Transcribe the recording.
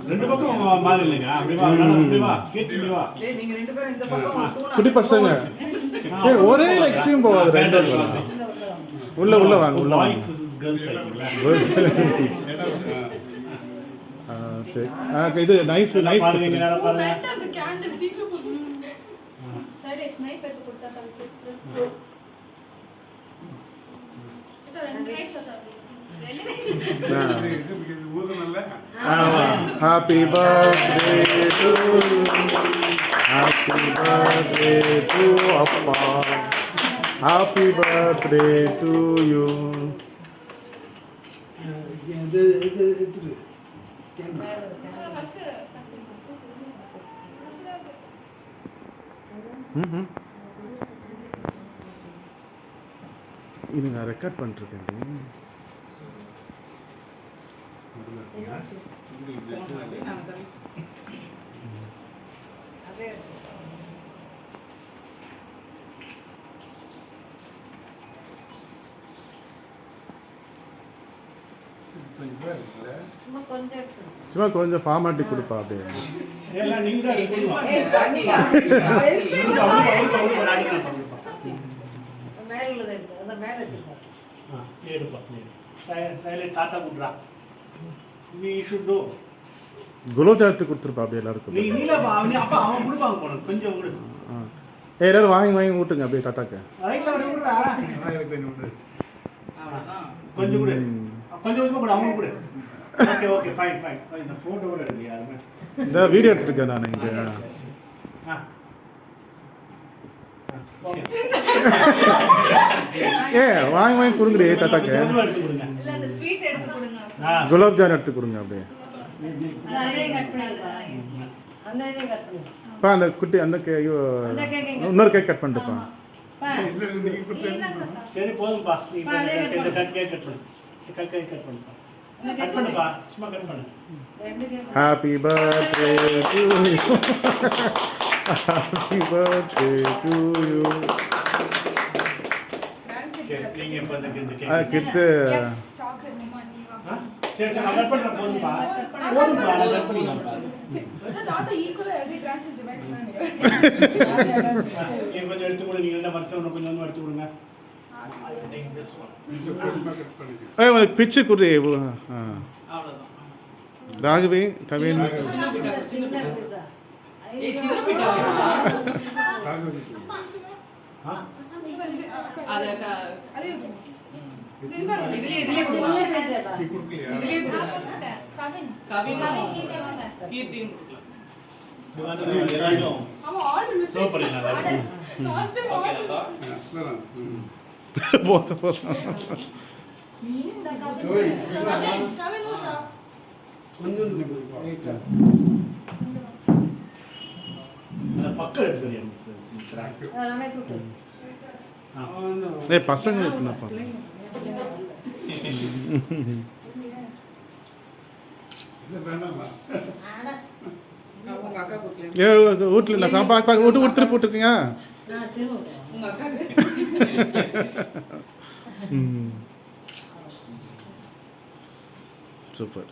ரெண்டு பக்கம் மாறி இல்லைங்க. அப்படி வா, அப்படி வா, கேட்டு வா. நீங்க ரெண்டு பேரும் இந்த பக்கம் தூணா. குட்டி பசங்க ஒரே எக்ஸ்ட்ரீம் போகாது. ரெண்டு உள்ள உள்ள வாங்க, உள்ள வாங்க. சரி. இது நைஃப் நைஃப் பாருங்க, நேரா பாருங்க. அந்த கேண்டில் சீக்கிரம் சரி ஸ்னைப் எடுத்து கொடுத்தா தவிர்த்து இது ரெண்டு rice Happy birthday to you. Happy birthday to Appa. Happy birthday to you. இது நான் ரெக்கார்ட் பண்ணிருக்கேன். சும்மா கொஞ்சம் ஃபார்மாலிட்டி கொடுப்பா அப்படியே. எல்லாம் நீங்க தான் எடுக்கணும். மேல இருக்கு அந்த மேல இருக்கு. எடுப்பா. சைலண்ட் தாத்தா குட்ரா. We should do. Gulab jamun கொடுத்துருப்பா அப்படியே எல்லாருக்கும். நீ நீலப்பா அவனே அப்பா அவன் கொடுப்பாங்க போன கொஞ்சம் கொடு. எல்லாரும் வாங்கி வாங்கி ஊட்டுங்க அப்படியே தாத்தாக்கு. ரைட்ல அப்படியே குடுறா. கொஞ்சம் கொடு. கொஞ்சம் கொஞ்சம் கொடு அவனுக்கு கொடு. Okay okay fine fine. இந்த போட்டோ கூட எடுங்க யாருமே. இந்த வீடியோ எடுத்துருக்கேன் நான் இங்க. ஓகே. வாங்கி வாங்கி கொடுங்கடி தாத்தாக்கு. இல்ல அந்த ஸ்வீட் எடுத்து கொடுங்க. குலாப் ஜாமுன் எடுத்து கொடுங்க அப்படியே. அதே கட் பண்ணுங்க. அந்த இதே கட் பண்ணுங்க. பா அந்த குட்டி அந்த இன்னொரு கேக் கட் பண்ணிட்டுப்பா. சரி போதும்பா. நீ இந்த கேக் கட் பண்ணு. கேக் கட் பண்ணுப்பா. கட் பண்ணுப்பா. சும்மா கட் பண்ணு. Happy birthday to you. Happy birthday to you. நீங்க இப்ப இந்த கேக் கிட்டு எஸ் சாக்லேட் மம்மா நீ வா. சரி சரி கட் பண்ற போதும்பா. போதும்பா நான் கட் பண்ணிக்கலாம். இந்த தாத்தா ஈக்குவலா எவ்ரி கிராண்ட்சன் டிவைட் பண்ணுங்க. நீங்க கொஞ்சம் எடுத்து கொடு. நீங்க என்ன வர்ச்சவன கொஞ்சம் எடுத்து கொடுங்க. பிச்சு குடி. ராகவே கவின் பக்கம் எடுத்து பசங்க இருக்குனாப்பா. வீட்டுல வீட்டு விட்டு போட்டுருக்கீங்க. சூப்பர்.